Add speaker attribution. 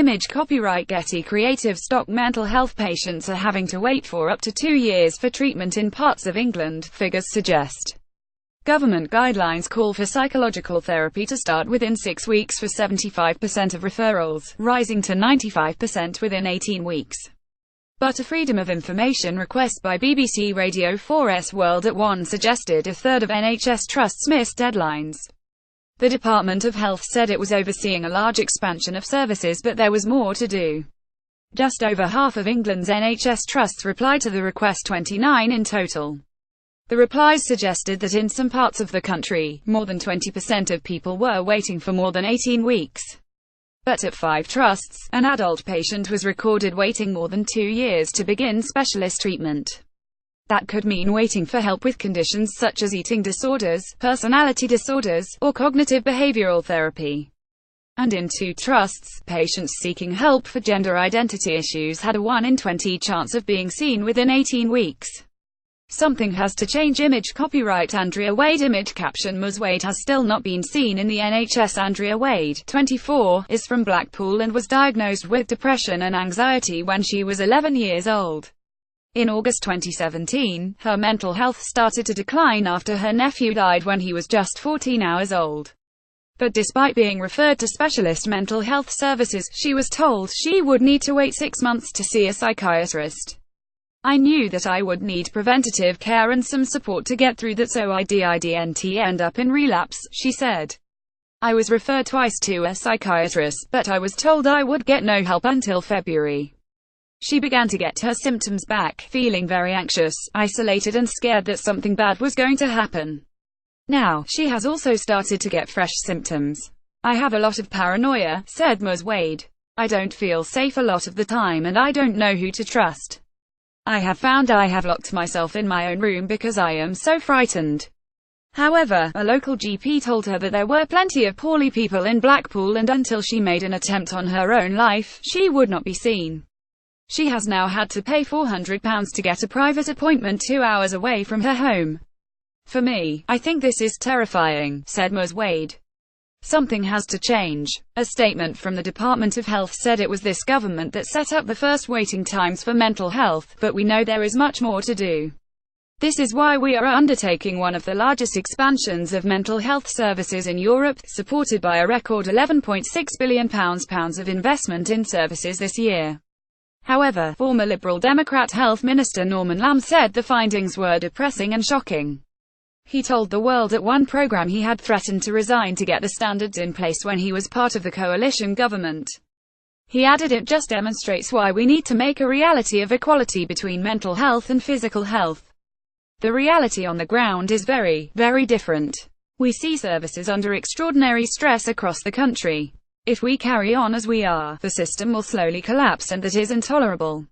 Speaker 1: Image copyright Getty Creative stock mental health patients are having to wait for up to 2 years for treatment in parts of England, figures suggest. Government guidelines call for psychological therapy to start within 6 weeks for 75% of referrals, rising to 95% within 18 weeks. But a Freedom of Information request by BBC Radio 4's World at One suggested a third of NHS trusts missed deadlines. The Department of Health said it was overseeing a large expansion of services, but there was more to do. Just over half of England's NHS trusts replied to the request, 29 in total. The replies suggested that in some parts of the country, more than 20% of people were waiting for more than 18 weeks. But at 5 trusts, an adult patient was recorded waiting more than 2 years to begin specialist treatment. That could mean waiting for help with conditions such as eating disorders, personality disorders, or cognitive behavioral therapy. And in 2 trusts, patients seeking help for gender identity issues had a 1 in 20 chance of being seen within 18 weeks. Something has to change. Image copyright Andrea Wade. Image caption Ms. Wade has still not been seen in the NHS. Andrea Wade, 24, is from Blackpool and was diagnosed with depression and anxiety when she was 11 years old. In August 2017, her mental health started to decline after her nephew died when he was just 14 hours old. But despite being referred to specialist mental health services, she was told she would need to wait 6 months to see a psychiatrist. I knew that I would need preventative care and some support to get through that, so I didn't end up in relapse, she said. I was referred twice to a psychiatrist, but I was told I would get no help until February. She began to get her symptoms back, feeling very anxious, isolated and scared that something bad was going to happen. Now, she has also started to get fresh symptoms. I have a lot of paranoia, said Ms. Wade. I don't feel safe a lot of the time and I don't know who to trust. I have found I have locked myself in my own room because I am so frightened. However, a local GP told her that there were plenty of poorly people in Blackpool and until she made an attempt on her own life, she would not be seen. She has now had to pay £400 to get a private appointment 2 hours away from her home. For me, I think this is terrifying, said Ms. Wade. Something has to change. A statement from the Department of Health said it was this government that set up the first waiting times for mental health, but we know there is much more to do. This is why we are undertaking one of the largest expansions of mental health services in Europe, supported by a record £11.6 billion of investment in services this year. However, former Liberal Democrat Health Minister Norman Lamb said the findings were depressing and shocking. He told the World at One programme he had threatened to resign to get the standards in place when he was part of the coalition government. He added, it just demonstrates why we need to make a reality of equality between mental health and physical health. The reality on the ground is very, very different. We see services under extraordinary stress across the country. If we carry on as we are, the system will slowly collapse and that is intolerable.